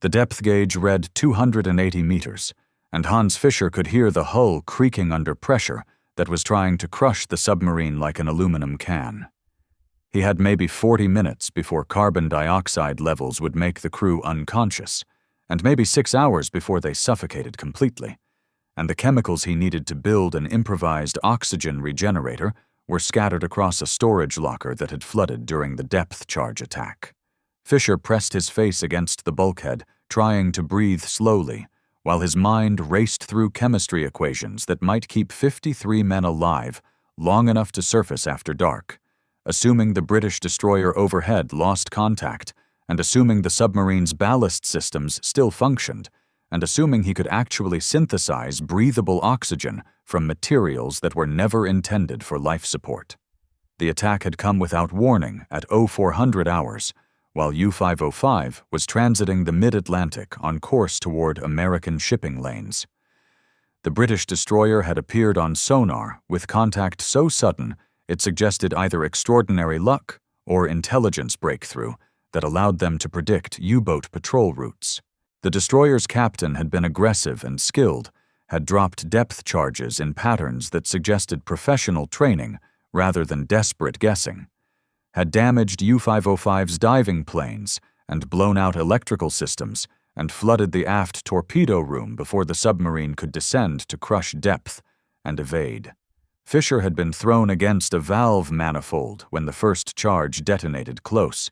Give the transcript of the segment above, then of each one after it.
The depth gauge read 280 meters, and Hans Fischer could hear the hull creaking under pressure that was trying to crush the submarine like an aluminum can. He had maybe 40 minutes before carbon dioxide levels would make the crew unconscious, and maybe 6 hours before they suffocated completely, and the chemicals he needed to build an improvised oxygen regenerator were scattered across a storage locker that had flooded during the depth charge attack. Fischer pressed his face against the bulkhead, trying to breathe slowly, while his mind raced through chemistry equations that might keep 53 men alive long enough to surface after dark, assuming the British destroyer overhead lost contact, and assuming the submarine's ballast systems still functioned, and assuming he could actually synthesize breathable oxygen from materials that were never intended for life support. The attack had come without warning at 0400 hours, while U-505 was transiting the mid-Atlantic on course toward American shipping lanes. The British destroyer had appeared on sonar with contact so sudden it suggested either extraordinary luck or intelligence breakthrough that allowed them to predict U-boat patrol routes. The destroyer's captain had been aggressive and skilled, had dropped depth charges in patterns that suggested professional training rather than desperate guessing, had damaged U-505's diving planes and blown out electrical systems and flooded the aft torpedo room before the submarine could descend to crush depth and evade. Fischer had been thrown against a valve manifold when the first charge detonated close,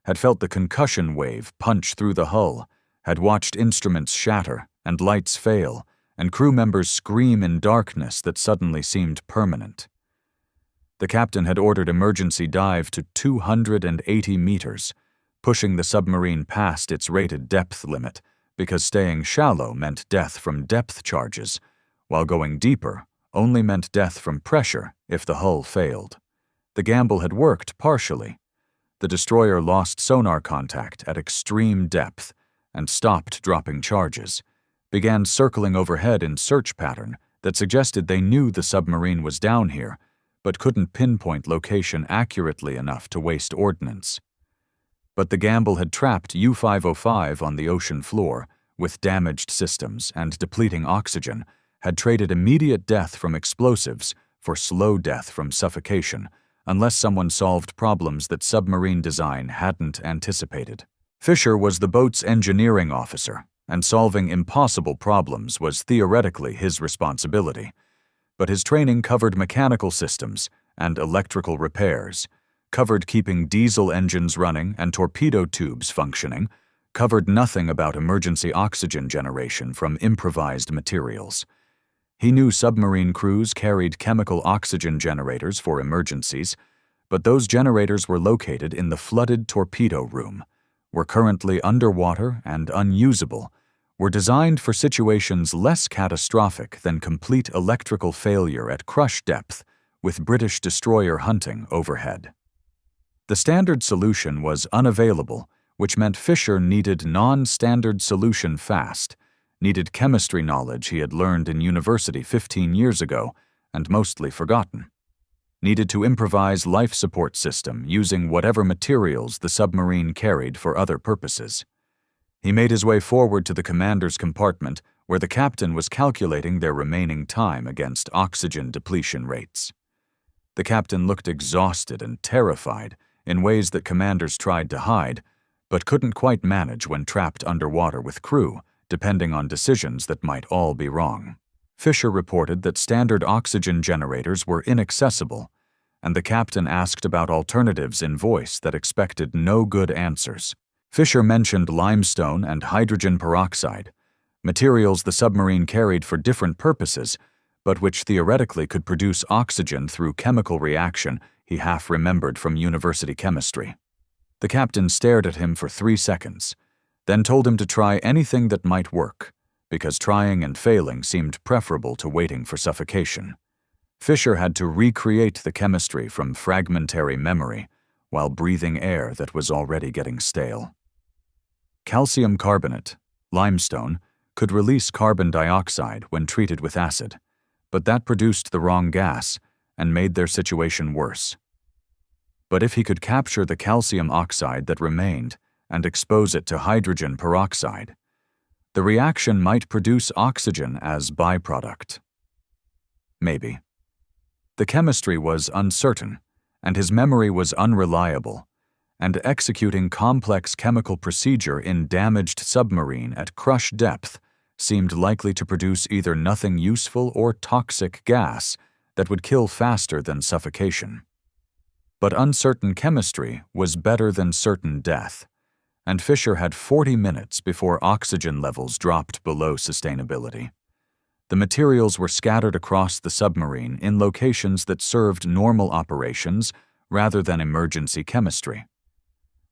had felt the concussion wave punch through the hull, had watched instruments shatter and lights fail, and crew members scream in darkness that suddenly seemed permanent. The captain had ordered emergency dive to 280 meters, pushing the submarine past its rated depth limit because staying shallow meant death from depth charges, while going deeper only meant death from pressure if the hull failed. The gamble had worked partially. The destroyer lost sonar contact at extreme depth and stopped dropping charges, began circling overhead in search pattern that suggested they knew the submarine was down here, but couldn't pinpoint location accurately enough to waste ordnance. But the gamble had trapped U-505 on the ocean floor with damaged systems and depleting oxygen, had traded immediate death from explosives for slow death from suffocation, unless someone solved problems that submarine design hadn't anticipated. Fischer was the boat's engineering officer, and solving impossible problems was theoretically his responsibility. But his training covered mechanical systems and electrical repairs, covered keeping diesel engines running and torpedo tubes functioning, covered nothing about emergency oxygen generation from improvised materials. He knew submarine crews carried chemical oxygen generators for emergencies, but those generators were located in the flooded torpedo room, were currently underwater and unusable, were designed for situations less catastrophic than complete electrical failure at crush depth with British destroyer hunting overhead. The standard solution was unavailable, which meant Fischer needed non-standard solution fast, needed chemistry knowledge he had learned in university 15 years ago and mostly forgotten, needed to improvise life support system using whatever materials the submarine carried for other purposes. He made his way forward to the commander's compartment where the captain was calculating their remaining time against oxygen depletion rates. The captain looked exhausted and terrified in ways that commanders tried to hide, but couldn't quite manage when trapped underwater with crew, depending on decisions that might all be wrong. Fischer reported that standard oxygen generators were inaccessible, and the captain asked about alternatives in voice that expected no good answers. Fischer mentioned limestone and hydrogen peroxide, materials the submarine carried for different purposes, but which theoretically could produce oxygen through chemical reaction he half remembered from university chemistry. The captain stared at him for 3 seconds, then told him to try anything that might work, because trying and failing seemed preferable to waiting for suffocation. Fischer had to recreate the chemistry from fragmentary memory while breathing air that was already getting stale. Calcium carbonate, limestone, could release carbon dioxide when treated with acid, but that produced the wrong gas and made their situation worse. But if he could capture the calcium oxide that remained and expose it to hydrogen peroxide. The reaction might produce oxygen as byproduct. Maybe. The chemistry was uncertain, and his memory was unreliable, and executing complex chemical procedure in damaged submarine at crush depth seemed likely to produce either nothing useful or toxic gas that would kill faster than suffocation. But uncertain chemistry was better than certain death, and Fisher had 40 minutes before oxygen levels dropped below sustainability. The materials were scattered across the submarine in locations that served normal operations rather than emergency chemistry.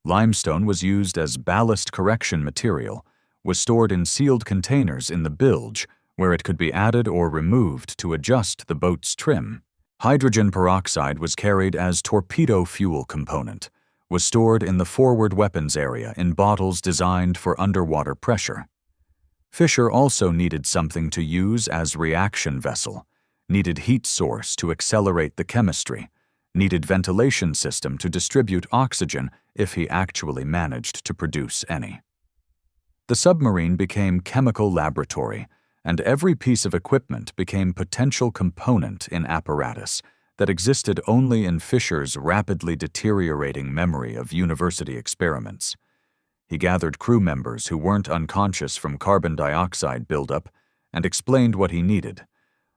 Limestone was used as ballast correction material, was stored in sealed containers in the bilge where it could be added or removed to adjust the boat's trim. Hydrogen peroxide was carried as torpedo fuel component, was stored in the forward weapons area in bottles designed for underwater pressure. Fisher also needed something to use as reaction vessel, needed heat source to accelerate the chemistry, needed ventilation system to distribute oxygen if he actually managed to produce any. The submarine became chemical laboratory, and every piece of equipment became potential component in apparatus that existed only in Fisher's rapidly deteriorating memory of university experiments. He gathered crew members who weren't unconscious from carbon dioxide buildup and explained what he needed: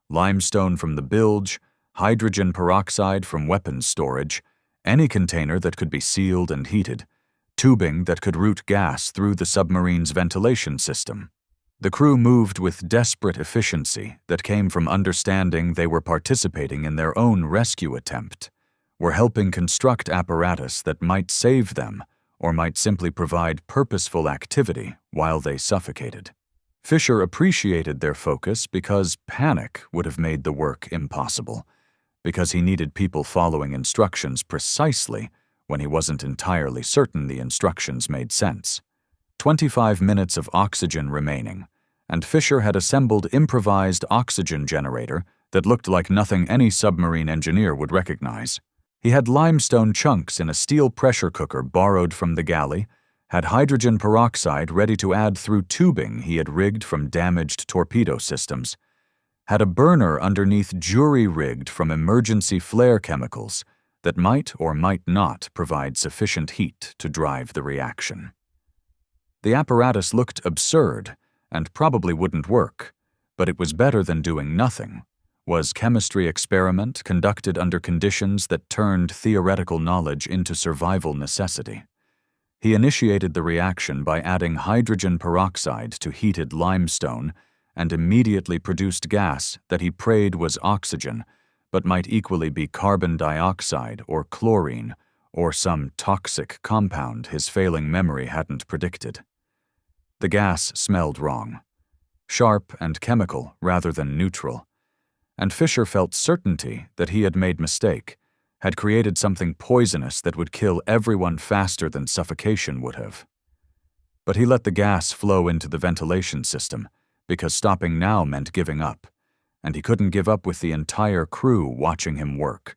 limestone from the bilge, hydrogen peroxide from weapons storage, any container that could be sealed and heated, tubing that could route gas through the submarine's ventilation system. The crew moved with desperate efficiency that came from understanding they were participating in their own rescue attempt, were helping construct apparatus that might save them or might simply provide purposeful activity while they suffocated. Fisher appreciated their focus because panic would have made the work impossible, because he needed people following instructions precisely when he wasn't entirely certain the instructions made sense. 25 minutes of oxygen remaining, and Fisher had assembled improvised oxygen generator that looked like nothing any submarine engineer would recognize. He had limestone chunks in a steel pressure cooker borrowed from the galley, had hydrogen peroxide ready to add through tubing he had rigged from damaged torpedo systems, had a burner underneath jury-rigged from emergency flare chemicals that might or might not provide sufficient heat to drive the reaction. The apparatus looked absurd and probably wouldn't work, but it was better than doing nothing. Was chemistry experiment conducted under conditions that turned theoretical knowledge into survival necessity. He initiated the reaction by adding hydrogen peroxide to heated limestone and immediately produced gas that he prayed was oxygen, but might equally be carbon dioxide or chlorine or some toxic compound his failing memory hadn't predicted. The gas smelled wrong, sharp and chemical rather than neutral, and Fisher felt certainty that he had made mistake, had created something poisonous that would kill everyone faster than suffocation would have. But he let the gas flow into the ventilation system, because stopping now meant giving up, and he couldn't give up with the entire crew watching him work,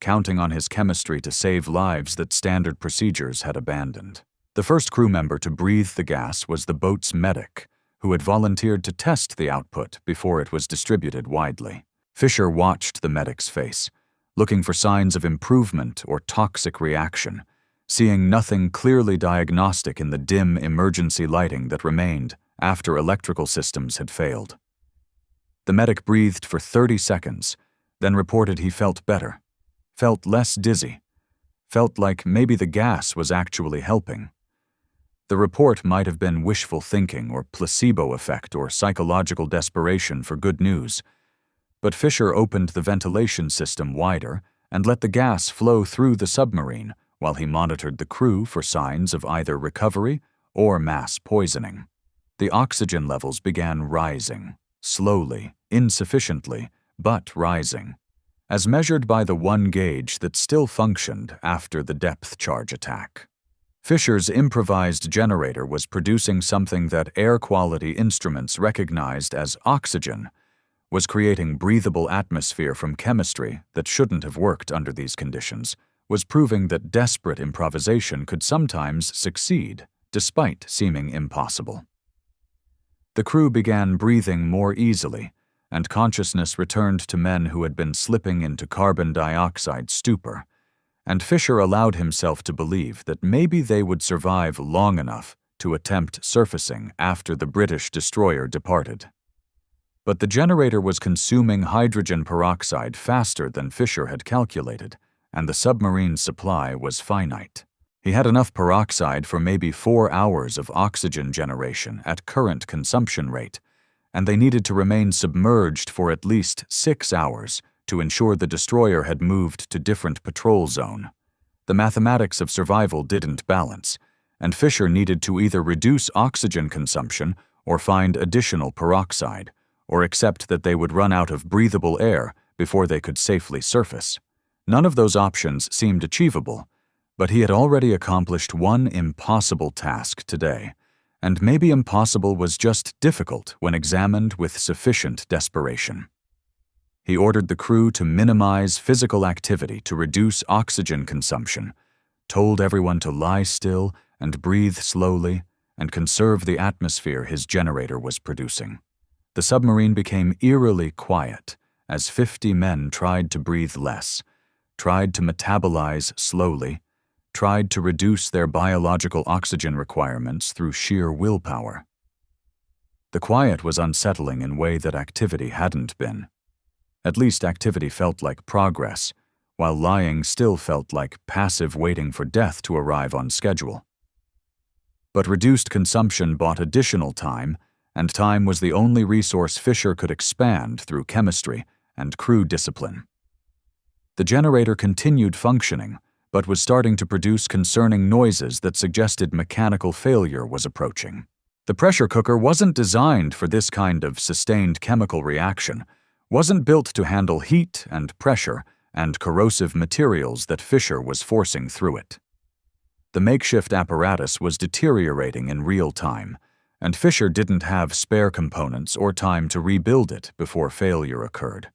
counting on his chemistry to save lives that standard procedures had abandoned. The first crew member to breathe the gas was the boat's medic, who had volunteered to test the output before it was distributed widely. Fisher watched the medic's face, looking for signs of improvement or toxic reaction, seeing nothing clearly diagnostic in the dim emergency lighting that remained after electrical systems had failed. The medic breathed for 30 seconds, then reported he felt better, felt less dizzy, felt like maybe the gas was actually helping. The report might have been wishful thinking or placebo effect or psychological desperation for good news, but Fisher opened the ventilation system wider and let the gas flow through the submarine while he monitored the crew for signs of either recovery or mass poisoning. The oxygen levels began rising, slowly, insufficiently, but rising, as measured by the one gauge that still functioned after the depth charge attack. Fisher's improvised generator was producing something that air quality instruments recognized as oxygen, was creating breathable atmosphere from chemistry that shouldn't have worked under these conditions, was proving that desperate improvisation could sometimes succeed despite seeming impossible. The crew began breathing more easily, and consciousness returned to men who had been slipping into carbon dioxide stupor, and Fisher allowed himself to believe that maybe they would survive long enough to attempt surfacing after the British destroyer departed. But the generator was consuming hydrogen peroxide faster than Fisher had calculated, and the submarine's supply was finite. He had enough peroxide for maybe 4 hours of oxygen generation at current consumption rate, and they needed to remain submerged for at least 6 hours to ensure the destroyer had moved to different patrol zone. The mathematics of survival didn't balance, and Fisher needed to either reduce oxygen consumption or find additional peroxide, or accept that they would run out of breathable air before they could safely surface. None of those options seemed achievable, but he had already accomplished one impossible task today, and maybe impossible was just difficult when examined with sufficient desperation. He ordered the crew to minimize physical activity to reduce oxygen consumption, told everyone to lie still and breathe slowly, and conserve the atmosphere his generator was producing. The submarine became eerily quiet as 50 men tried to breathe less, tried to metabolize slowly, tried to reduce their biological oxygen requirements through sheer willpower. The quiet was unsettling in a way that activity hadn't been. At least activity felt like progress, while lying still felt like passive waiting for death to arrive on schedule. But reduced consumption bought additional time, and time was the only resource Fisher could expand through chemistry and crew discipline. The generator continued functioning, but was starting to produce concerning noises that suggested mechanical failure was approaching. The pressure cooker wasn't designed for this kind of sustained chemical reaction, wasn't built to handle heat and pressure and corrosive materials that Fisher was forcing through it. The makeshift apparatus was deteriorating in real time, and Fisher didn't have spare components or time to rebuild it before failure occurred.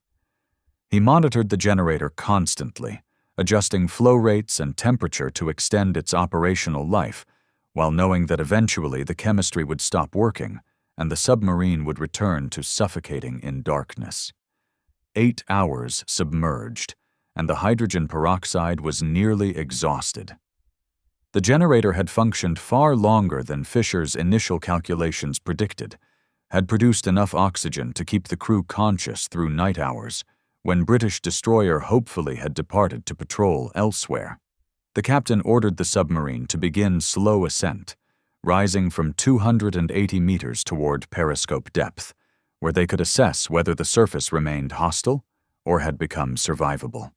He monitored the generator constantly, adjusting flow rates and temperature to extend its operational life, while knowing that eventually the chemistry would stop working and the submarine would return to suffocating in darkness. 8 hours submerged, and the hydrogen peroxide was nearly exhausted. The generator had functioned far longer than Fisher's initial calculations predicted, had produced enough oxygen to keep the crew conscious through night hours, when British destroyer hopefully had departed to patrol elsewhere. The captain ordered the submarine to begin slow ascent, rising from 280 meters toward periscope depth, where they could assess whether the surface remained hostile or had become survivable.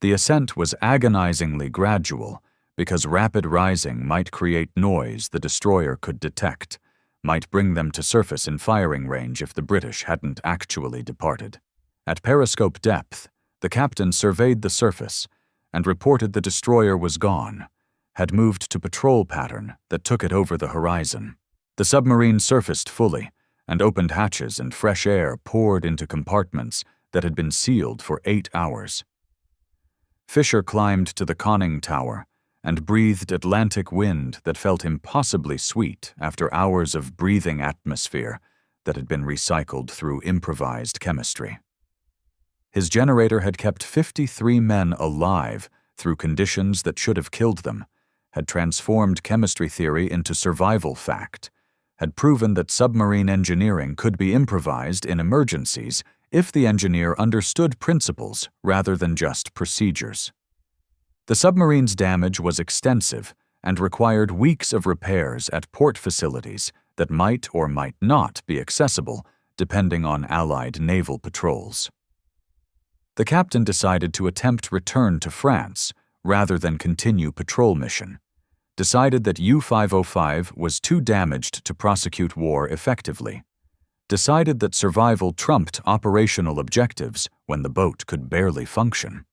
The ascent was agonizingly gradual because rapid rising might create noise the destroyer could detect, might bring them to surface in firing range if the British hadn't actually departed. At periscope depth, the captain surveyed the surface and reported the destroyer was gone, had moved to patrol pattern that took it over the horizon. The submarine surfaced fully, and opened hatches and fresh air poured into compartments that had been sealed for 8 hours. Fisher climbed to the conning tower and breathed Atlantic wind that felt impossibly sweet after hours of breathing atmosphere that had been recycled through improvised chemistry. His generator had kept 53 men alive through conditions that should have killed them, had transformed chemistry theory into survival fact, had proven that submarine engineering could be improvised in emergencies if the engineer understood principles rather than just procedures. The submarine's damage was extensive and required weeks of repairs at port facilities that might or might not be accessible depending on Allied naval patrols. The captain decided to attempt return to France rather than continue patrol mission, decided that U-505 was too damaged to prosecute war effectively, decided that survival trumped operational objectives when the boat could barely function.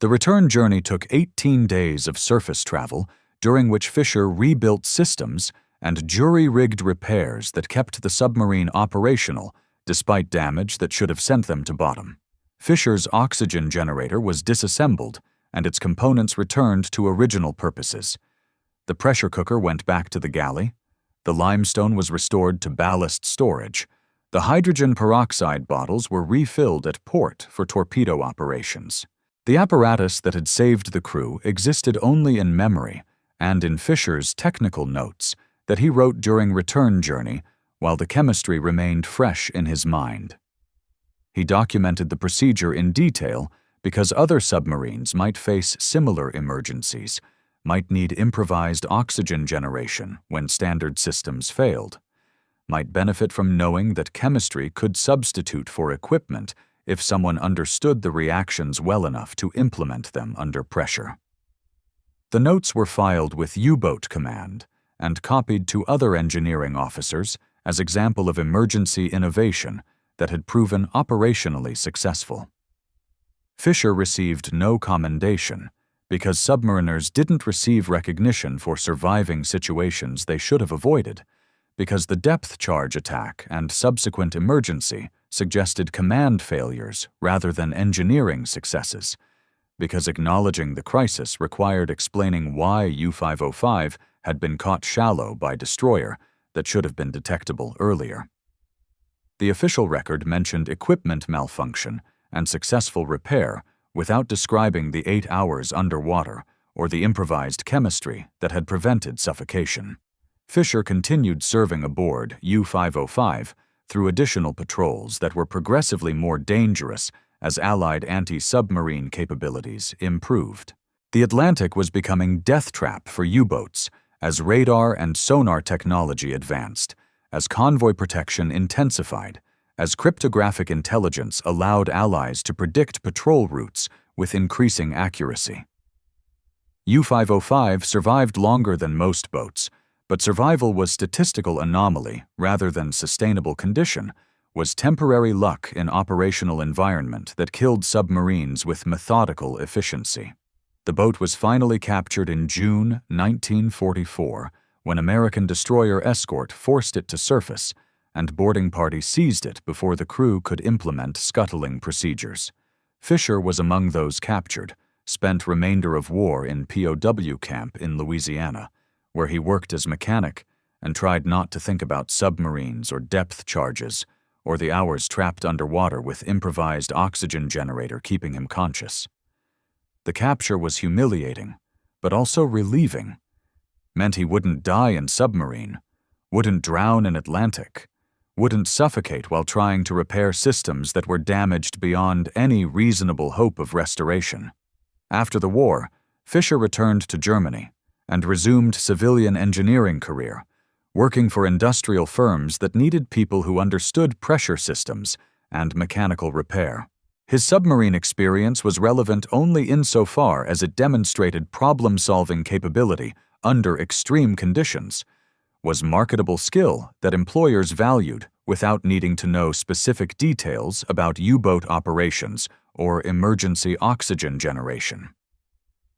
The return journey took 18 days of surface travel, during which Fisher rebuilt systems and jury-rigged repairs that kept the submarine operational despite damage that should have sent them to bottom. Fisher's oxygen generator was disassembled and its components returned to original purposes, The pressure cooker went back to the galley. The limestone was restored to ballast storage. The hydrogen peroxide bottles were refilled at port for torpedo operations. The apparatus that had saved the crew existed only in memory and in Fisher's technical notes that he wrote during return journey while the chemistry remained fresh in his mind. He documented the procedure in detail because other submarines might face similar emergencies, might need improvised oxygen generation when standard systems failed, might benefit from knowing that chemistry could substitute for equipment if someone understood the reactions well enough to implement them under pressure. The notes were filed with U-Boat Command and copied to other engineering officers as example of emergency innovation that had proven operationally successful. Fisher received no commendation because submariners didn't receive recognition for surviving situations they should have avoided, because the depth charge attack and subsequent emergency suggested command failures rather than engineering successes, because acknowledging the crisis required explaining why U-505 had been caught shallow by destroyer that should have been detectable earlier. The official record mentioned equipment malfunction and successful repair without describing the 8 hours underwater or the improvised chemistry that had prevented suffocation. Fisher continued serving aboard U-505 through additional patrols that were progressively more dangerous as Allied anti-submarine capabilities improved. The Atlantic was becoming death trap for U-boats as radar and sonar technology advanced, as convoy protection intensified, as cryptographic intelligence allowed Allies to predict patrol routes with increasing accuracy. U-505 survived longer than most boats, but survival was statistical anomaly rather than sustainable condition, was temporary luck in operational environment that killed submarines with methodical efficiency. The boat was finally captured in June 1944 when American destroyer Escort forced it to surface and boarding party seized it before the crew could implement scuttling procedures. Fisher was among those captured, spent remainder of war in POW camp in Louisiana, where he worked as mechanic and tried not to think about submarines or depth charges or the hours trapped underwater with improvised oxygen generator keeping him conscious. The capture was humiliating, but also relieving. Meant he wouldn't die in submarine, wouldn't drown in Atlantic, wouldn't suffocate while trying to repair systems that were damaged beyond any reasonable hope of restoration. After the war, Fisher returned to Germany and resumed civilian engineering career, working for industrial firms that needed people who understood pressure systems and mechanical repair. His submarine experience was relevant only insofar as it demonstrated problem-solving capability under extreme conditions, was marketable skill that employers valued without needing to know specific details about U-boat operations or emergency oxygen generation.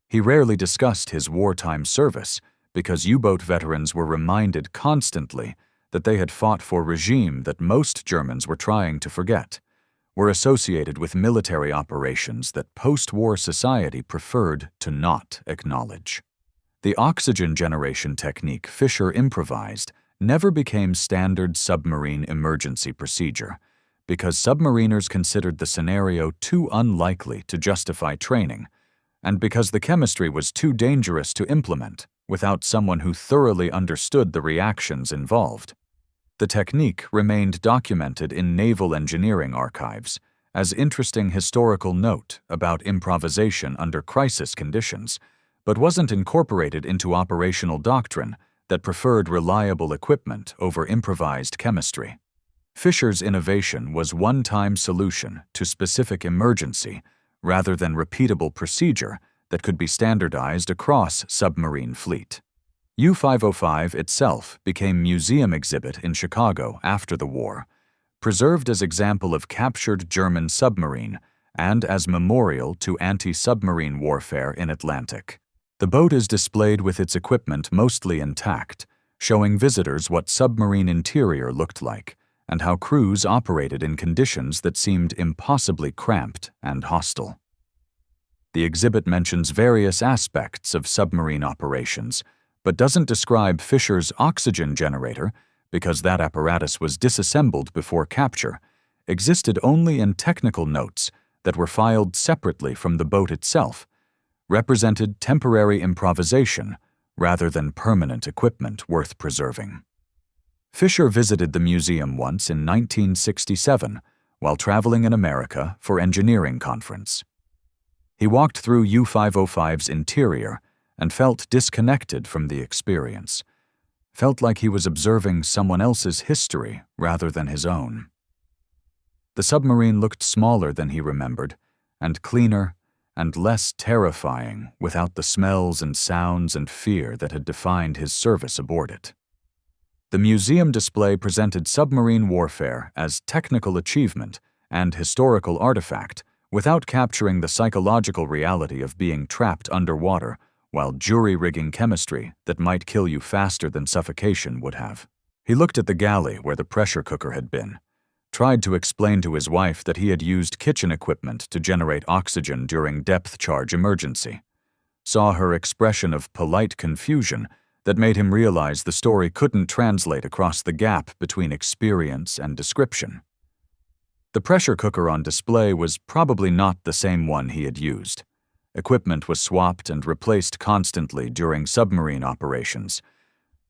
He rarely discussed his wartime service because U-boat veterans were reminded constantly that they had fought for a regime that most Germans were trying to forget, were associated with military operations that post-war society preferred to not acknowledge. The oxygen generation technique Fisher improvised never became standard submarine emergency procedure because submariners considered the scenario too unlikely to justify training, and because the chemistry was too dangerous to implement without someone who thoroughly understood the reactions involved. The technique remained documented in naval engineering archives as interesting historical note about improvisation under crisis conditions, but wasn't incorporated into operational doctrine that preferred reliable equipment over improvised chemistry. Fisher's innovation was one-time solution to specific emergency rather than repeatable procedure that could be standardized across submarine fleet. U-505 itself became museum exhibit in Chicago after the war, preserved as example of captured German submarine and as memorial to anti-submarine warfare in Atlantic. The boat is displayed with its equipment mostly intact, showing visitors what submarine interior looked like and how crews operated in conditions that seemed impossibly cramped and hostile. The exhibit mentions various aspects of submarine operations, but doesn't describe Fisher's oxygen generator because that apparatus was disassembled before capture, existed only in technical notes that were filed separately from the boat itself, represented temporary improvisation rather than permanent equipment worth preserving. Fisher visited the museum once in 1967 while traveling in America for engineering conference. He walked through U-505's interior and felt disconnected from the experience, felt like he was observing someone else's history rather than his own. The submarine looked smaller than he remembered, and cleaner and less terrifying without the smells and sounds and fear that had defined his service aboard it. The museum display presented submarine warfare as technical achievement and historical artifact without capturing the psychological reality of being trapped underwater while jury-rigging chemistry that might kill you faster than suffocation would have. He looked at the galley where the pressure cooker had been, tried to explain to his wife that he had used kitchen equipment to generate oxygen during depth charge emergency, saw her expression of polite confusion that made him realize the story couldn't translate across the gap between experience and description. The pressure cooker on display was probably not the same one he had used. Equipment was swapped and replaced constantly during submarine operations,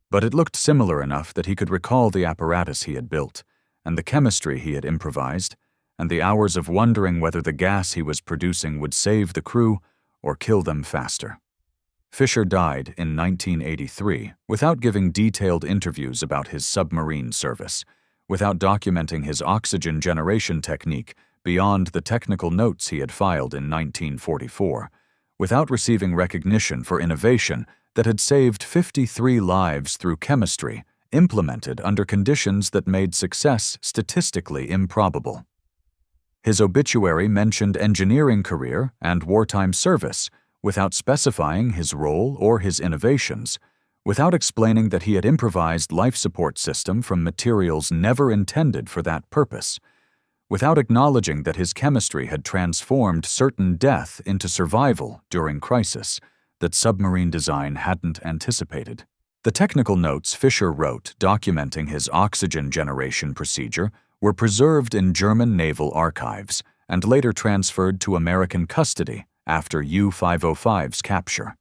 but it looked similar enough that he could recall the apparatus he had built, and the chemistry he had improvised, and the hours of wondering whether the gas he was producing would save the crew or kill them faster. Fisher died in 1983 without giving detailed interviews about his submarine service, without documenting his oxygen generation technique beyond the technical notes he had filed in 1944, without receiving recognition for innovation that had saved 53 lives through chemistry implemented under conditions that made success statistically improbable. His obituary mentioned engineering career and wartime service without specifying his role or his innovations, without explaining that he had improvised life support system from materials never intended for that purpose, without acknowledging that his chemistry had transformed certain death into survival during crisis that submarine design hadn't anticipated. The technical notes Fisher wrote documenting his oxygen generation procedure were preserved in German naval archives and later transferred to American custody after U-505's capture.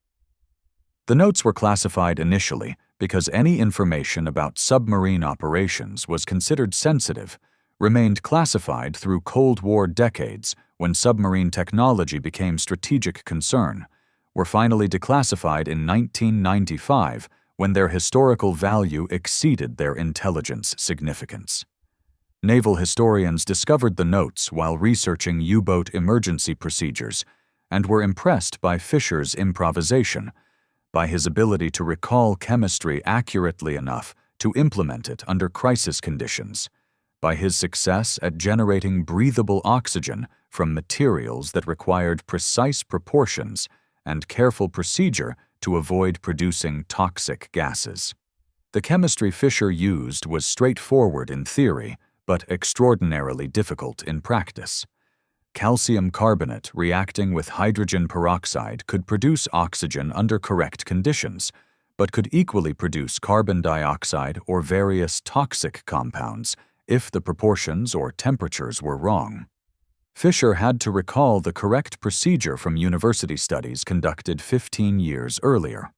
The notes were classified initially because any information about submarine operations was considered sensitive, remained classified through Cold War decades when submarine technology became strategic concern, were finally declassified in 1995 when their historical value exceeded their intelligence significance. Naval historians discovered the notes while researching U-boat emergency procedures and were impressed by Fisher's improvisation, by his ability to recall chemistry accurately enough to implement it under crisis conditions, by his success at generating breathable oxygen from materials that required precise proportions and careful procedure to avoid producing toxic gases. The chemistry Fisher used was straightforward in theory, but extraordinarily difficult in practice. Calcium carbonate reacting with hydrogen peroxide could produce oxygen under correct conditions, but could equally produce carbon dioxide or various toxic compounds if the proportions or temperatures were wrong. Fisher had to recall the correct procedure from university studies conducted 15 years earlier,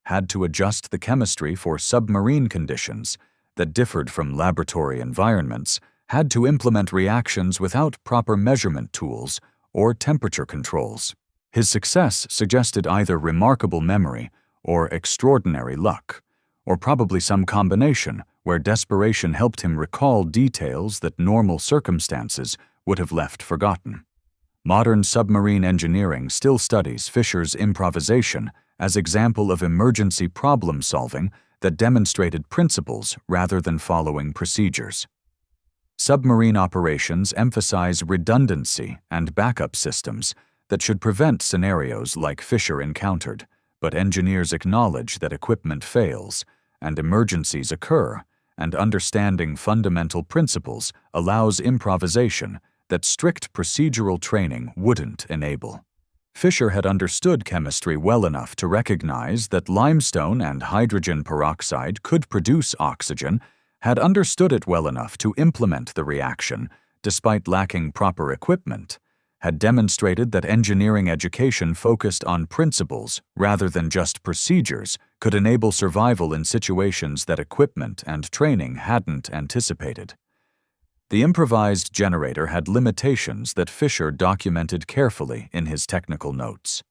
had to adjust the chemistry for submarine conditions that differed from laboratory environments, had to implement reactions without proper measurement tools or temperature controls. His success suggested either remarkable memory or extraordinary luck, or probably some combination where desperation helped him recall details that normal circumstances would have left forgotten. Modern submarine engineering still studies Fisher's improvisation as example of emergency problem-solving that demonstrated principles rather than following procedures. Submarine operations emphasize redundancy and backup systems that should prevent scenarios like Fisher encountered, but engineers acknowledge that equipment fails and emergencies occur, and understanding fundamental principles allows improvisation that strict procedural training wouldn't enable. Fisher had understood chemistry well enough to recognize that limestone and hydrogen peroxide could produce oxygen, had understood it well enough to implement the reaction, despite lacking proper equipment, had demonstrated that engineering education focused on principles rather than just procedures could enable survival in situations that equipment and training hadn't anticipated. The improvised generator had limitations that Fisher documented carefully in his technical notes.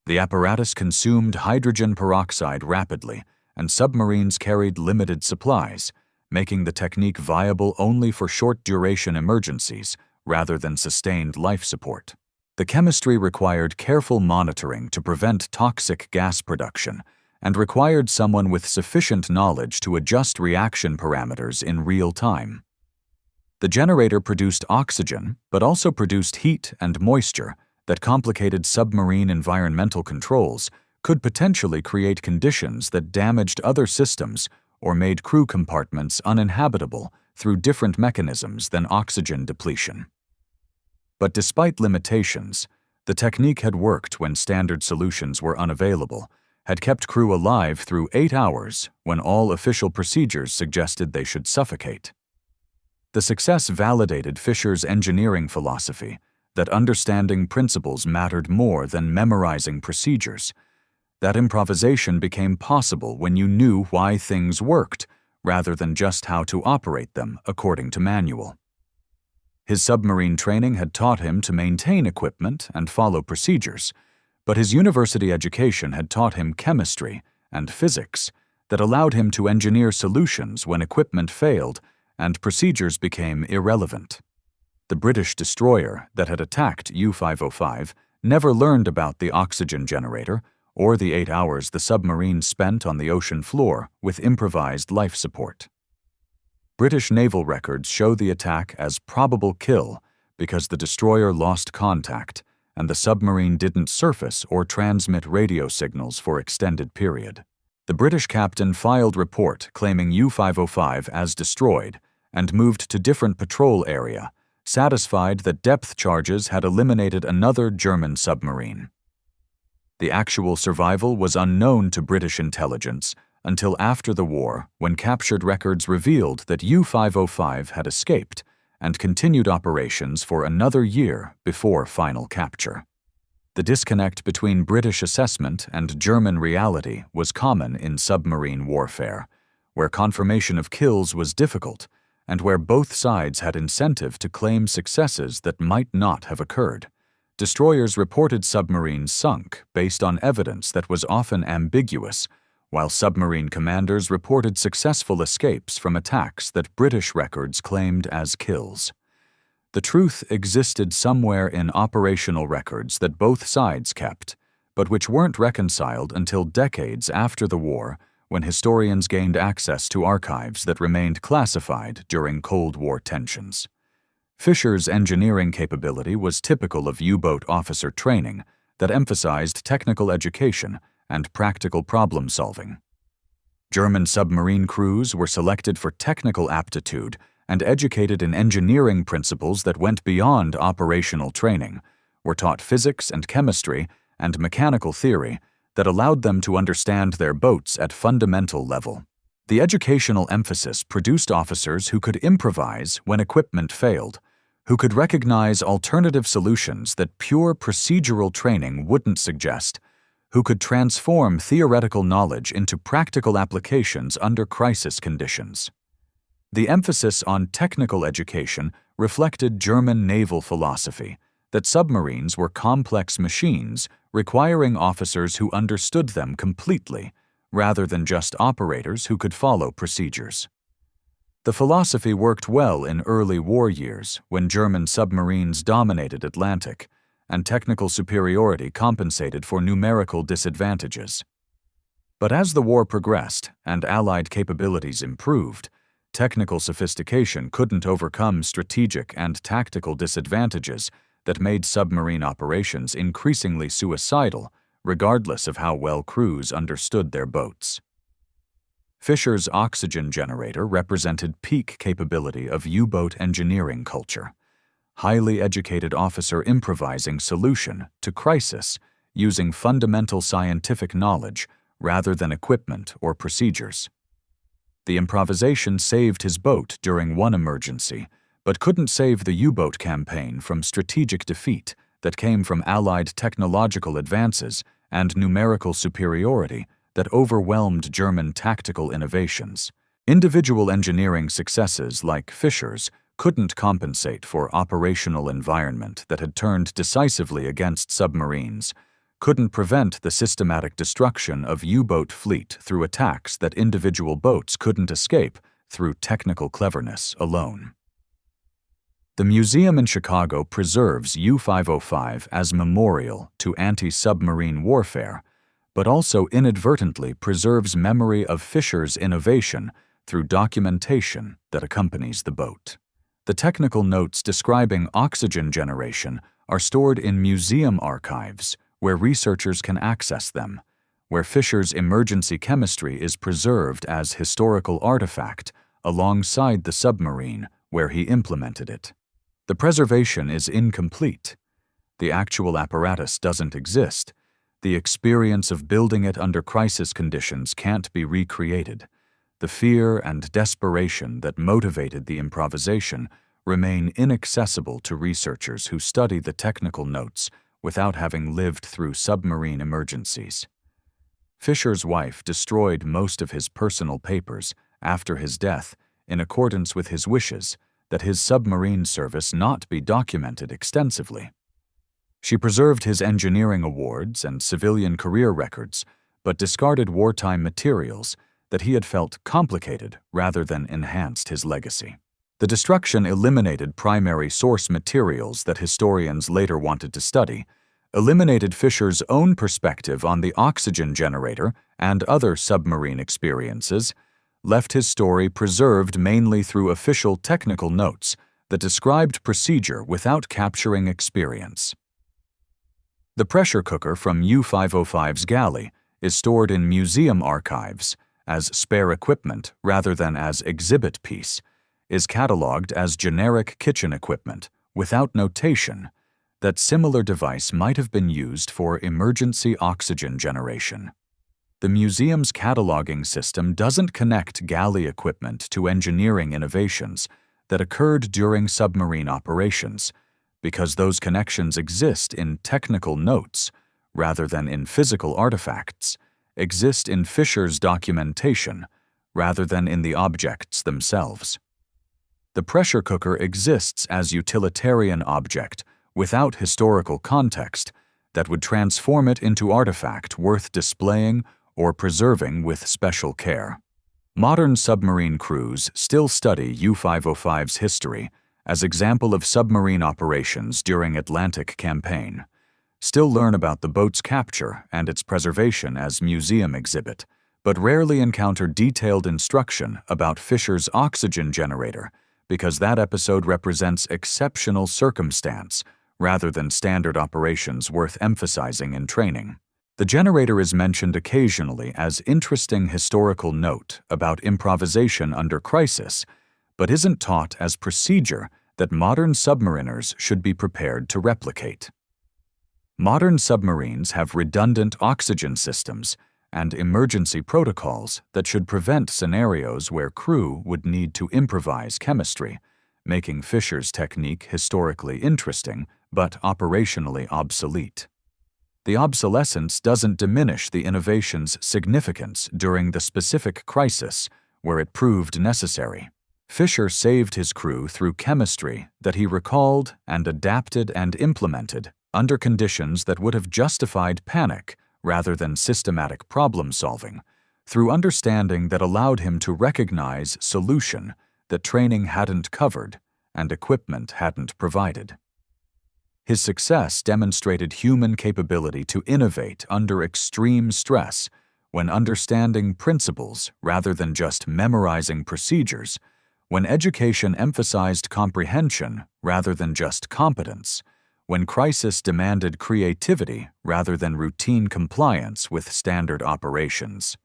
The apparatus consumed hydrogen peroxide rapidly, and submarines carried limited supplies, making the technique viable only for short-duration emergencies rather than sustained life support. The chemistry required careful monitoring to prevent toxic gas production and required someone with sufficient knowledge to adjust reaction parameters in real time. The generator produced oxygen, but also produced heat and moisture that complicated submarine environmental controls, could potentially create conditions that damaged other systems or made crew compartments uninhabitable through different mechanisms than oxygen depletion. But despite limitations, the technique had worked when standard solutions were unavailable, had kept crew alive through 8 hours when all official procedures suggested they should suffocate. The success validated Fisher's engineering philosophy that understanding principles mattered more than memorizing procedures. That improvisation became possible when you knew why things worked, rather than just how to operate them according to manual. His submarine training had taught him to maintain equipment and follow procedures, but his university education had taught him chemistry and physics that allowed him to engineer solutions when equipment failed and procedures became irrelevant. The British destroyer that had attacked U-505 never learned about the oxygen generator or the 8 hours the submarine spent on the ocean floor with improvised life support. British naval records show the attack as probable kill because the destroyer lost contact and the submarine didn't surface or transmit radio signals for extended period. The British captain filed report claiming U-505 as destroyed and moved to different patrol area, satisfied that depth charges had eliminated another German submarine. The actual survival was unknown to British intelligence until after the war, when captured records revealed that U-505 had escaped and continued operations for another year before final capture. The disconnect between British assessment and German reality was common in submarine warfare, where confirmation of kills was difficult and where both sides had incentive to claim successes that might not have occurred. Destroyers reported submarines sunk based on evidence that was often ambiguous, while submarine commanders reported successful escapes from attacks that British records claimed as kills. The truth existed somewhere in operational records that both sides kept, but which weren't reconciled until decades after the war, when historians gained access to archives that remained classified during Cold War tensions. Fisher's engineering capability was typical of U-boat officer training that emphasized technical education and practical problem-solving. German submarine crews were selected for technical aptitude and educated in engineering principles that went beyond operational training, were taught physics and chemistry and mechanical theory that allowed them to understand their boats at fundamental level. The educational emphasis produced officers who could improvise when equipment failed, who could recognize alternative solutions that pure procedural training wouldn't suggest, who could transform theoretical knowledge into practical applications under crisis conditions. The emphasis on technical education reflected German naval philosophy that submarines were complex machines requiring officers who understood them completely, rather than just operators who could follow procedures. The philosophy worked well in early war years when German submarines dominated Atlantic, and technical superiority compensated for numerical disadvantages. But as the war progressed and Allied capabilities improved, technical sophistication couldn't overcome strategic and tactical disadvantages that made submarine operations increasingly suicidal, regardless of how well crews understood their boats. Fisher's oxygen generator represented peak capability of U-boat engineering culture. highly educated officer improvising solution to crisis using fundamental scientific knowledge rather than equipment or procedures. The improvisation saved his boat during one emergency, but couldn't save the U-boat campaign from strategic defeat that came from Allied technological advances and numerical superiority that overwhelmed German tactical innovations. Individual engineering successes like Fischer's couldn't compensate for operational environment that had turned decisively against submarines, couldn't prevent the systematic destruction of U-boat fleet through attacks that individual boats couldn't escape through technical cleverness alone. The museum in Chicago preserves U-505 as memorial to anti-submarine warfare, but also inadvertently preserves memory of Fischer's innovation through documentation that accompanies the boat. The technical notes describing oxygen generation are stored in museum archives where researchers can access them, where Fischer's emergency chemistry is preserved as historical artifact alongside the submarine where he implemented it. The preservation is incomplete. The actual apparatus doesn't exist. The experience of building it under crisis conditions can't be recreated. The fear and desperation that motivated the improvisation remain inaccessible to researchers who study the technical notes without having lived through submarine emergencies. Fischer's wife destroyed most of his personal papers after his death in accordance with his wishes that his submarine service not be documented extensively. She preserved his engineering awards and civilian career records, but discarded wartime materials that he had felt complicated rather than enhanced his legacy. The destruction eliminated primary source materials that historians later wanted to study, eliminated Fischer's own perspective on the oxygen generator and other submarine experiences, left his story preserved mainly through official technical notes that described procedure without capturing experience. The pressure cooker from U-505's galley is stored in museum archives as spare equipment rather than as exhibit piece, is catalogued as generic kitchen equipment without notation that similar device might have been used for emergency oxygen generation. The museum's cataloging system doesn't connect galley equipment to engineering innovations that occurred during submarine operations, because those connections exist in technical notes rather than in physical artifacts, exist in Fischer's documentation rather than in the objects themselves. The pressure cooker exists as utilitarian object without historical context that would transform it into artifact worth displaying or preserving with special care. Modern submarine crews still study U-505's history as example of submarine operations during Atlantic campaign, still learn about the boat's capture and its preservation as museum exhibit, but rarely encounter detailed instruction about Fischer's oxygen generator because that episode represents exceptional circumstance rather than standard operations worth emphasizing in training. The generator is mentioned occasionally as interesting historical note about improvisation under crisis, but isn't taught as procedure that modern submariners should be prepared to replicate. Modern submarines have redundant oxygen systems and emergency protocols that should prevent scenarios where crew would need to improvise chemistry, making Fischer's technique historically interesting but operationally obsolete. The obsolescence doesn't diminish the innovation's significance during the specific crisis where it proved necessary. Fischer saved his crew through chemistry that he recalled and adapted and implemented under conditions that would have justified panic rather than systematic problem-solving, through understanding that allowed him to recognize solution that training hadn't covered and equipment hadn't provided. His success demonstrated human capability to innovate under extreme stress when understanding principles rather than just memorizing procedures, when education emphasized comprehension rather than just competence, when crisis demanded creativity rather than routine compliance with standard operations.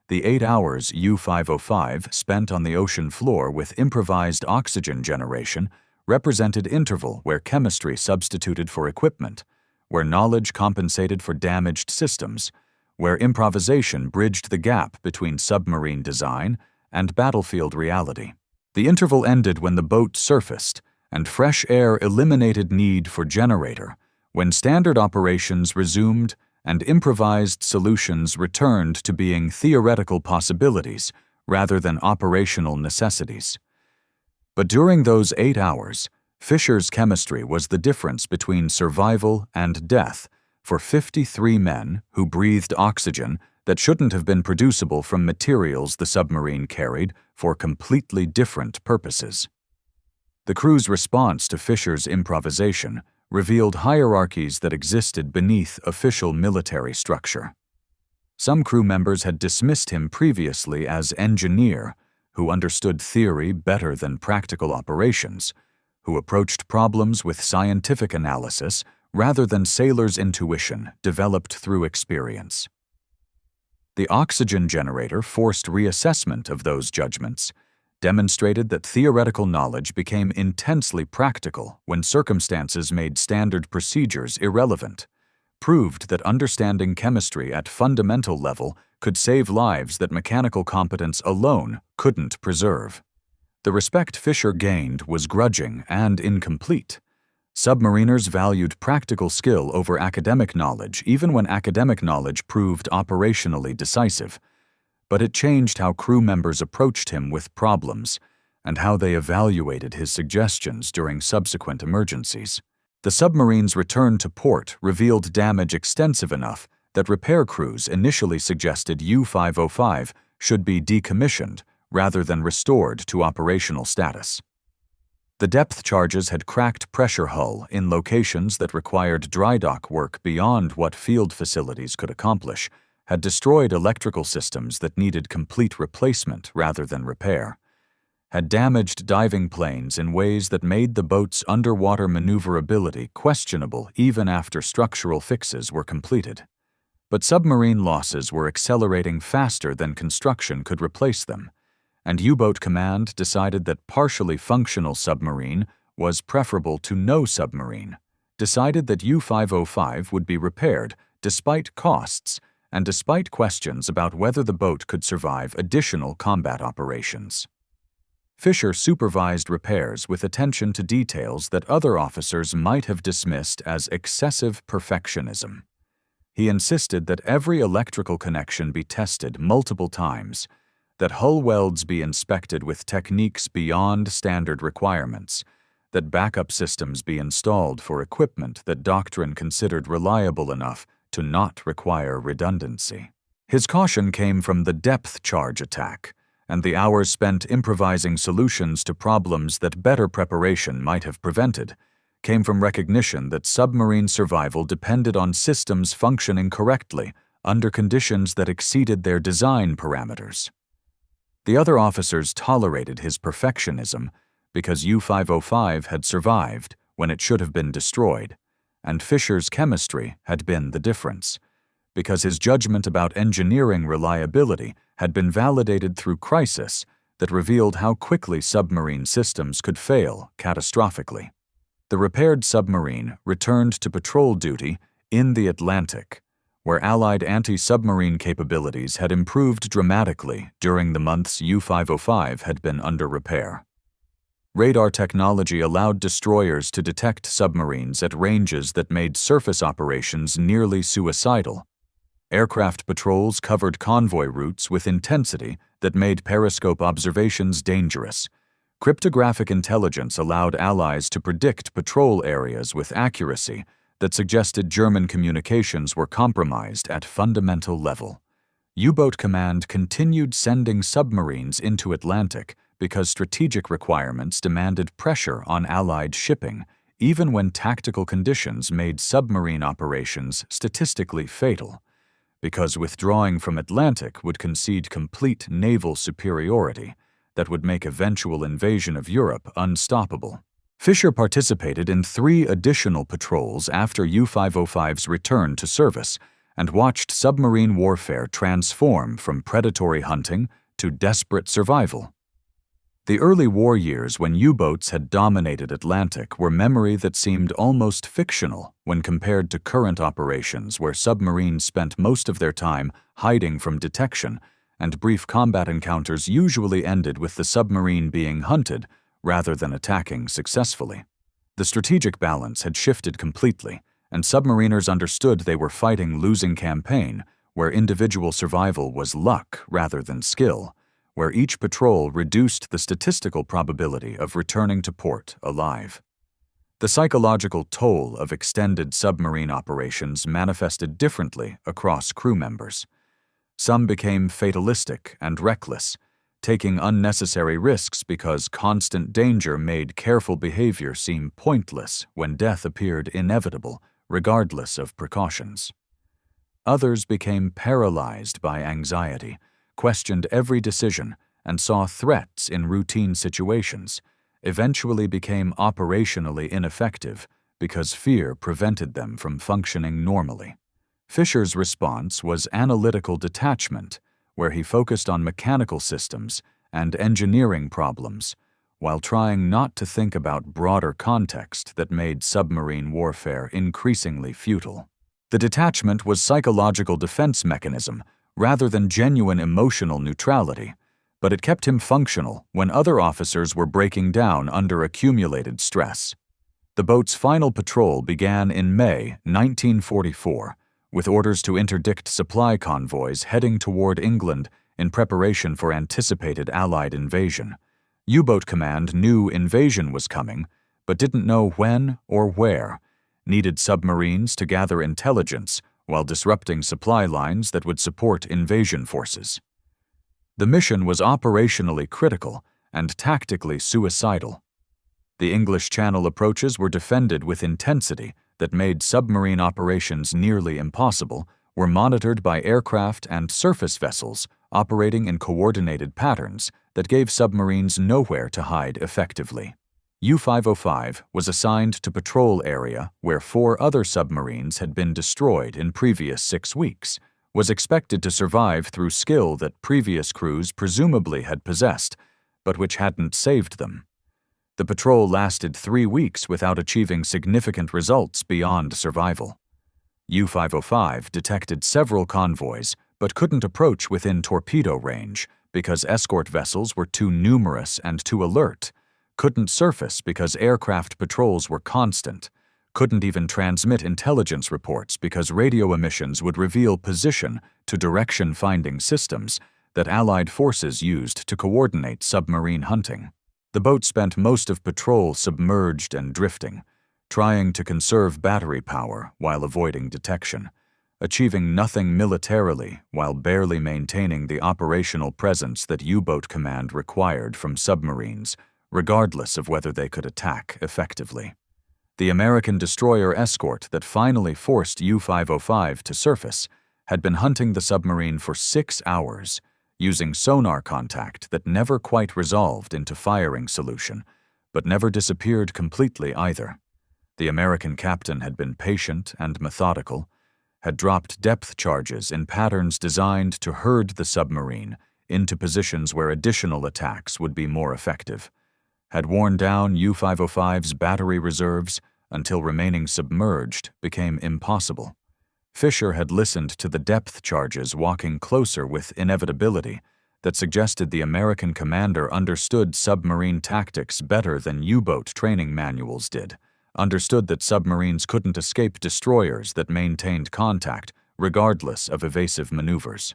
The 8 hours U-505 spent on the ocean floor with improvised oxygen generation represented interval where chemistry substituted for equipment, where knowledge compensated for damaged systems, where improvisation bridged the gap between submarine design and battlefield reality. The interval ended when the boat surfaced, and fresh air eliminated need for generator, when standard operations resumed and improvised solutions returned to being theoretical possibilities rather than operational necessities. But during those 8 hours, Fisher's chemistry was the difference between survival and death for 53 men who breathed oxygen that shouldn't have been producible from materials the submarine carried for completely different purposes. The crew's response to Fisher's improvisation revealed hierarchies that existed beneath official military structure. Some crew members had dismissed him previously as engineer, who understood theory better than practical operations, who approached problems with scientific analysis rather than sailor's intuition developed through experience. The oxygen generator forced reassessment of those judgments, demonstrated that theoretical knowledge became intensely practical when circumstances made standard procedures irrelevant, proved that understanding chemistry at fundamental level could save lives that mechanical competence alone couldn't preserve. The respect Fisher gained was grudging and incomplete. Submariners valued practical skill over academic knowledge even when academic knowledge proved operationally decisive, but it changed how crew members approached him with problems and how they evaluated his suggestions during subsequent emergencies. The submarine's return to port revealed damage extensive enough that repair crews initially suggested U-505 should be decommissioned rather than restored to operational status. The depth charges had cracked pressure hull in locations that required dry dock work beyond what field facilities could accomplish, had destroyed electrical systems that needed complete replacement rather than repair, had damaged diving planes in ways that made the boat's underwater maneuverability questionable even after structural fixes were completed. But submarine losses were accelerating faster than construction could replace them, and U-Boat Command decided that partially functional submarine was preferable to no submarine, decided that U-505 would be repaired despite costs and despite questions about whether the boat could survive additional combat operations. Fisher supervised repairs with attention to details that other officers might have dismissed as excessive perfectionism. He insisted that every electrical connection be tested multiple times, that hull welds be inspected with techniques beyond standard requirements, that backup systems be installed for equipment that doctrine considered reliable enough to not require redundancy. His caution came from the depth charge attack and the hours spent improvising solutions to problems that better preparation might have prevented, came from recognition that submarine survival depended on systems functioning correctly under conditions that exceeded their design parameters. The other officers tolerated his perfectionism because U-505 had survived when it should have been destroyed, and Fisher's chemistry had been the difference, because his judgment about engineering reliability had been validated through crisis that revealed how quickly submarine systems could fail catastrophically. The repaired submarine returned to patrol duty in the Atlantic, where Allied anti-submarine capabilities had improved dramatically during the months U-505 had been under repair. Radar technology allowed destroyers to detect submarines at ranges that made surface operations nearly suicidal. Aircraft patrols covered convoy routes with intensity that made periscope observations dangerous. Cryptographic intelligence allowed Allies to predict patrol areas with accuracy that suggested German communications were compromised at fundamental level. U-Boat Command continued sending submarines into Atlantic because strategic requirements demanded pressure on Allied shipping, even when tactical conditions made submarine operations statistically fatal, because withdrawing from Atlantic would concede complete naval superiority that would make eventual invasion of Europe unstoppable. Fisher participated in 3 additional patrols after U-505's return to service and watched submarine warfare transform from predatory hunting to desperate survival. The early war years when U-boats had dominated Atlantic were memory that seemed almost fictional when compared to current operations where submarines spent most of their time hiding from detection, and brief combat encounters usually ended with the submarine being hunted rather than attacking successfully. The strategic balance had shifted completely, and submariners understood they were fighting losing campaign where individual survival was luck rather than skill, where each patrol reduced the statistical probability of returning to port alive. The psychological toll of extended submarine operations manifested differently across crew members. Some became fatalistic and reckless, taking unnecessary risks because constant danger made careful behavior seem pointless when death appeared inevitable, regardless of precautions. Others became paralyzed by anxiety, questioned every decision, and saw threats in routine situations, eventually became operationally ineffective because fear prevented them from functioning normally. Fisher's response was analytical detachment, where he focused on mechanical systems and engineering problems, while trying not to think about broader context that made submarine warfare increasingly futile. The detachment was psychological defense mechanism rather than genuine emotional neutrality, but it kept him functional when other officers were breaking down under accumulated stress. The boat's final patrol began in May 1944, with orders to interdict supply convoys heading toward England in preparation for anticipated Allied invasion. U-boat command knew invasion was coming, but didn't know when or where, needed submarines to gather intelligence while disrupting supply lines that would support invasion forces. The mission was operationally critical and tactically suicidal. The English Channel approaches were defended with intensity that made submarine operations nearly impossible, were monitored by aircraft and surface vessels operating in coordinated patterns that gave submarines nowhere to hide effectively. U-505 was assigned to patrol area where 4 other submarines had been destroyed in previous 6 weeks, was expected to survive through skill that previous crews presumably had possessed, but which hadn't saved them. The patrol lasted 3 weeks without achieving significant results beyond survival. U-505 detected several convoys but couldn't approach within torpedo range because escort vessels were too numerous and too alert, couldn't surface because aircraft patrols were constant, couldn't even transmit intelligence reports because radio emissions would reveal position to direction-finding systems that Allied forces used to coordinate submarine hunting. The boat spent most of patrol submerged and drifting, trying to conserve battery power while avoiding detection, achieving nothing militarily while barely maintaining the operational presence that U-boat command required from submarines, regardless of whether they could attack effectively. The American destroyer escort that finally forced U-505 to surface had been hunting the submarine for 6 hours, using sonar contact that never quite resolved into firing solution, but never disappeared completely either. The American captain had been patient and methodical, had dropped depth charges in patterns designed to herd the submarine into positions where additional attacks would be more effective, had worn down U-505's battery reserves until remaining submerged became impossible. Fisher had listened to the depth charges walking closer with inevitability that suggested the American commander understood submarine tactics better than U-boat training manuals did, understood that submarines couldn't escape destroyers that maintained contact regardless of evasive maneuvers.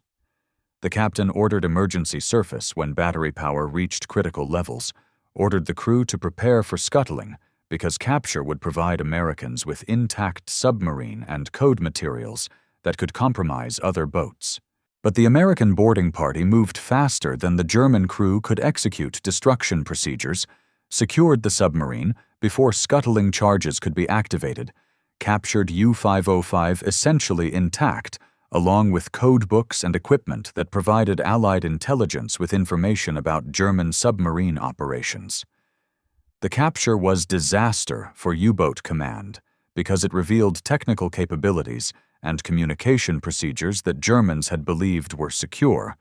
The captain ordered emergency surface when battery power reached critical levels, ordered the crew to prepare for scuttling because capture would provide Americans with intact submarine and code materials that could compromise other boats. But the American boarding party moved faster than the German crew could execute destruction procedures, secured the submarine before scuttling charges could be activated, captured U-505 essentially intact, along with code books and equipment that provided Allied intelligence with information about German submarine operations. The capture was disaster for U-boat command because it revealed technical capabilities and communication procedures that Germans had believed were secure,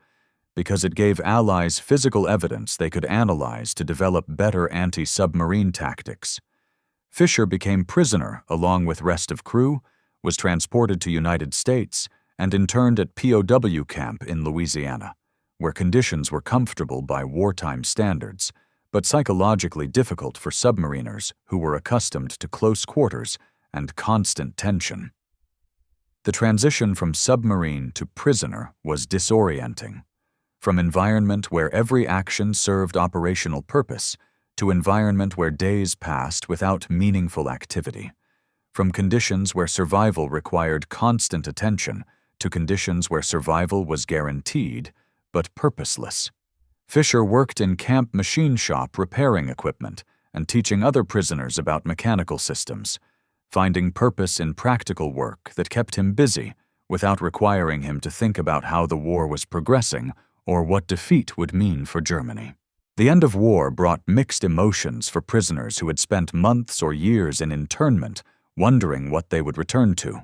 because it gave Allies physical evidence they could analyze to develop better anti-submarine tactics. Fisher became prisoner along with rest of crew, was transported to United States, and interned at POW camp in Louisiana, where conditions were comfortable by wartime standards, but psychologically difficult for submariners who were accustomed to close quarters and constant tension. The transition from submarine to prisoner was disorienting. From environment where every action served operational purpose to environment where days passed without meaningful activity. From conditions where survival required constant attention to conditions where survival was guaranteed but purposeless. Fisher worked in camp machine shop repairing equipment and teaching other prisoners about mechanical systems, finding purpose in practical work that kept him busy without requiring him to think about how the war was progressing or what defeat would mean for Germany. The end of war brought mixed emotions for prisoners who had spent months or years in internment wondering what they would return to.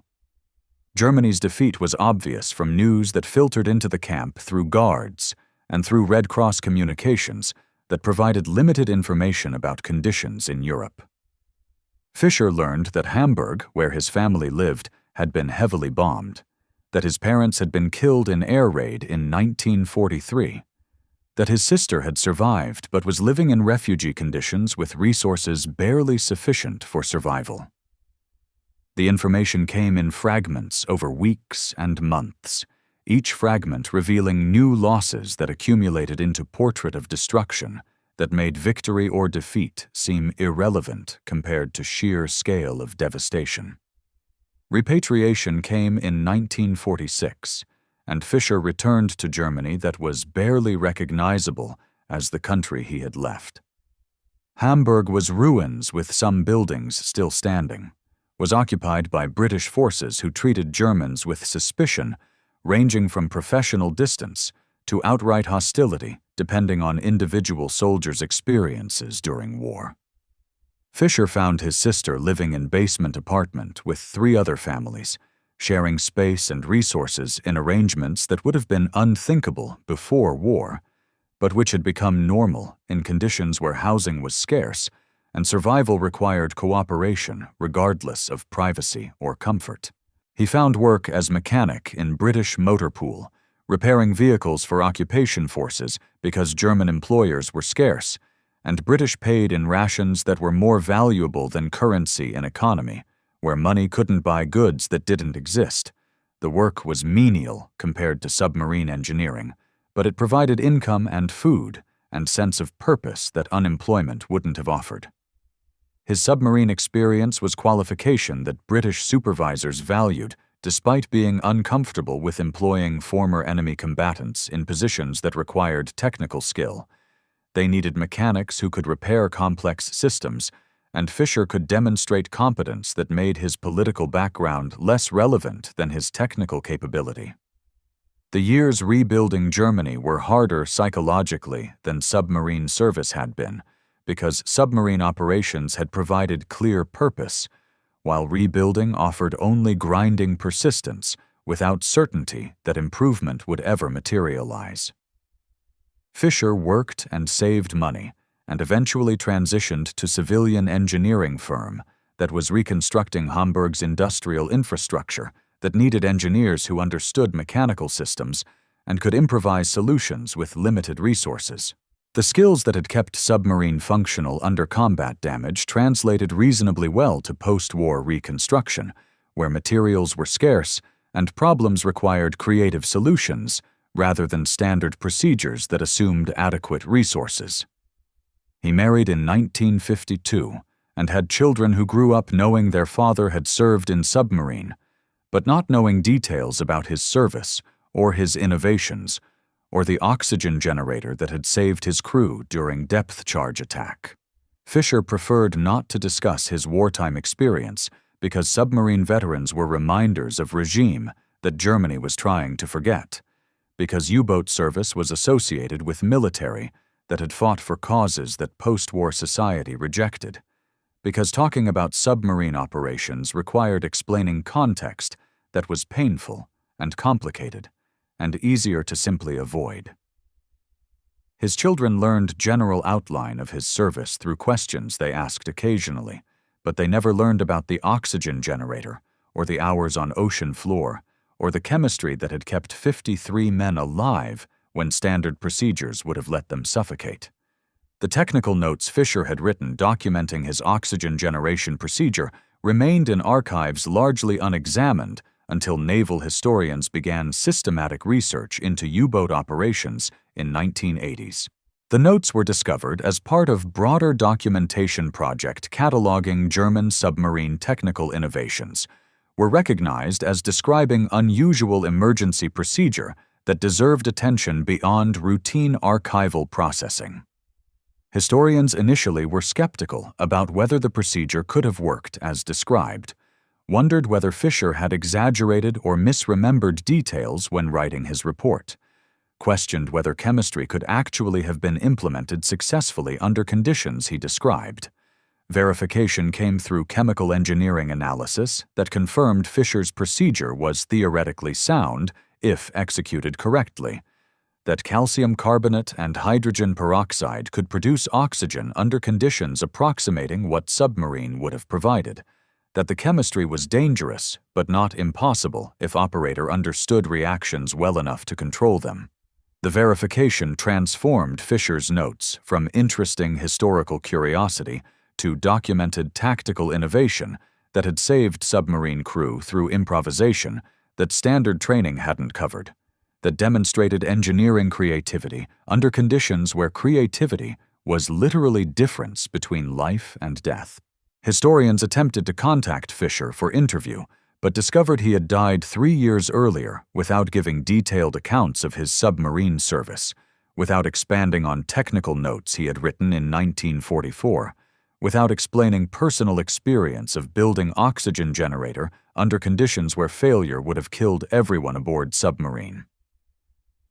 Germany's defeat was obvious from news that filtered into the camp through guards and through Red Cross communications that provided limited information about conditions in Europe. Fisher learned that Hamburg, where his family lived, had been heavily bombed, that his parents had been killed in air raid in 1943, that his sister had survived but was living in refugee conditions with resources barely sufficient for survival. The information came in fragments over weeks and months, each fragment revealing new losses that accumulated into portrait of destruction that made victory or defeat seem irrelevant compared to sheer scale of devastation. Repatriation came in 1946, and Fisher returned to Germany that was barely recognizable as the country he had left. Hamburg was ruins with some buildings still standing, was occupied by British forces who treated Germans with suspicion, ranging from professional distance to outright hostility, depending on individual soldiers' experiences during war. Fisher found his sister living in basement apartment with 3 other families, sharing space and resources in arrangements that would have been unthinkable before war, but which had become normal in conditions where housing was scarce and survival required cooperation regardless of privacy or comfort. He found work as mechanic in British motor pool, repairing vehicles for occupation forces because German employers were scarce, and British paid in rations that were more valuable than currency in economy, where money couldn't buy goods that didn't exist. The work was menial compared to submarine engineering, but it provided income and food and sense of purpose that unemployment wouldn't have offered. His submarine experience was qualification that British supervisors valued despite being uncomfortable with employing former enemy combatants in positions that required technical skill. They needed mechanics who could repair complex systems, and Fisher could demonstrate competence that made his political background less relevant than his technical capability. The years rebuilding Germany were harder psychologically than submarine service had been, because submarine operations had provided clear purpose, while rebuilding offered only grinding persistence without certainty that improvement would ever materialize. Fisher worked and saved money and eventually transitioned to civilian engineering firm that was reconstructing Hamburg's industrial infrastructure that needed engineers who understood mechanical systems and could improvise solutions with limited resources. The skills that had kept submarine functional under combat damage translated reasonably well to post-war reconstruction, where materials were scarce and problems required creative solutions rather than standard procedures that assumed adequate resources. He married in 1952 and had children who grew up knowing their father had served in submarine, but not knowing details about his service or his innovations, or the oxygen generator that had saved his crew during depth charge attack. Fisher preferred not to discuss his wartime experience because submarine veterans were reminders of regime that Germany was trying to forget, because U-boat service was associated with military that had fought for causes that post-war society rejected, because talking about submarine operations required explaining context that was painful and complicated and easier to simply avoid. His children learned general outline of his service through questions they asked occasionally, but they never learned about the oxygen generator, or the hours on ocean floor, or the chemistry that had kept 53 men alive when standard procedures would have let them suffocate. The technical notes Fisher had written documenting his oxygen generation procedure remained in archives largely unexamined until naval historians began systematic research into U-boat operations in 1980s. The notes were discovered as part of broader documentation project cataloging German submarine technical innovations, were recognized as describing unusual emergency procedure that deserved attention beyond routine archival processing. Historians initially were skeptical about whether the procedure could have worked as described, wondered whether Fisher had exaggerated or misremembered details when writing his report, questioned whether chemistry could actually have been implemented successfully under conditions he described. Verification came through chemical engineering analysis that confirmed Fisher's procedure was theoretically sound if executed correctly, that calcium carbonate and hydrogen peroxide could produce oxygen under conditions approximating what submarine would have provided, that the chemistry was dangerous but not impossible if operator understood reactions well enough to control them. The verification transformed Fisher's notes from interesting historical curiosity to documented tactical innovation that had saved submarine crew through improvisation that standard training hadn't covered, that demonstrated engineering creativity under conditions where creativity was literally difference between life and death. Historians attempted to contact Fisher for interview, but discovered he had died 3 years earlier without giving detailed accounts of his submarine service, without expanding on technical notes he had written in 1944, without explaining personal experience of building oxygen generator under conditions where failure would have killed everyone aboard submarine.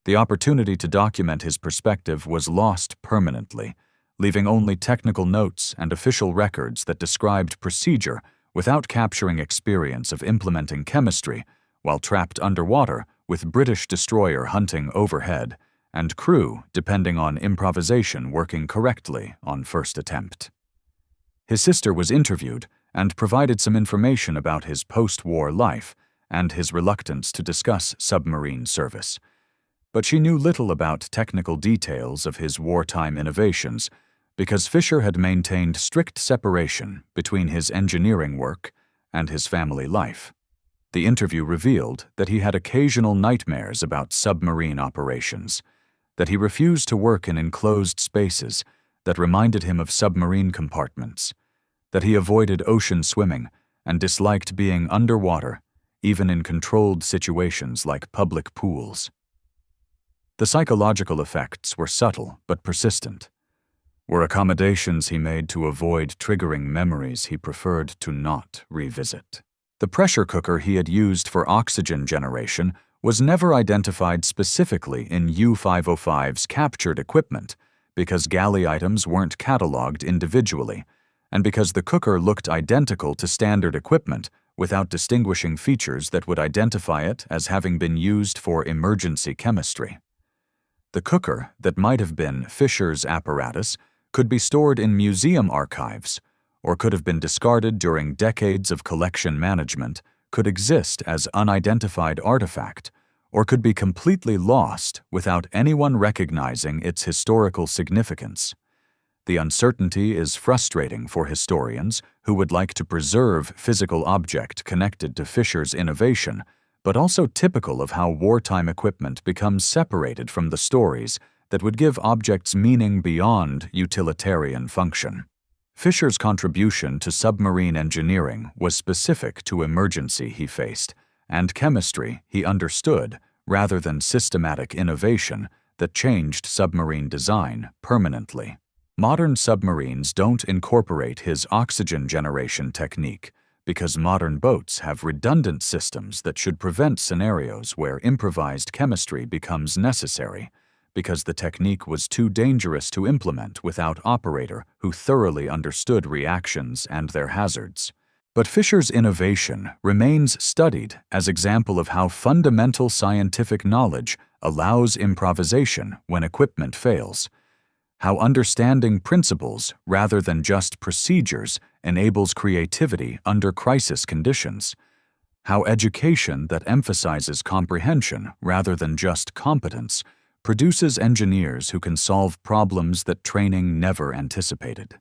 The opportunity to document his perspective was lost permanently, leaving only technical notes and official records that described procedure without capturing experience of implementing chemistry while trapped underwater with British destroyer hunting overhead and crew depending on improvisation working correctly on first attempt. His sister was interviewed and provided some information about his post-war life and his reluctance to discuss submarine service, but she knew little about technical details of his wartime innovations because Fisher had maintained strict separation between his engineering work and his family life. The interview revealed that he had occasional nightmares about submarine operations, that he refused to work in enclosed spaces that reminded him of submarine compartments, that he avoided ocean swimming and disliked being underwater, even in controlled situations like public pools. The psychological effects were subtle but persistent, were accommodations he made to avoid triggering memories he preferred to not revisit. The pressure cooker he had used for oxygen generation was never identified specifically in U-505's captured equipment because galley items weren't cataloged individually, and because the cooker looked identical to standard equipment without distinguishing features that would identify it as having been used for emergency chemistry. The cooker that might have been Fisher's apparatus could be stored in museum archives, or could have been discarded during decades of collection management, could exist as unidentified artifact, or could be completely lost without anyone recognizing its historical significance. The uncertainty is frustrating for historians who would like to preserve physical object connected to Fisher's innovation, but also typical of how wartime equipment becomes separated from the stories that would give objects meaning beyond utilitarian function. Fisher's contribution to submarine engineering was specific to emergency he faced, and chemistry he understood rather than systematic innovation that changed submarine design permanently. Modern submarines don't incorporate his oxygen generation technique because modern boats have redundant systems that should prevent scenarios where improvised chemistry becomes necessary, because the technique was too dangerous to implement without operator who thoroughly understood reactions and their hazards. But Fisher's innovation remains studied as example of how fundamental scientific knowledge allows improvisation when equipment fails, how understanding principles rather than just procedures enables creativity under crisis conditions, how education that emphasizes comprehension rather than just competence produces engineers who can solve problems that training never anticipated.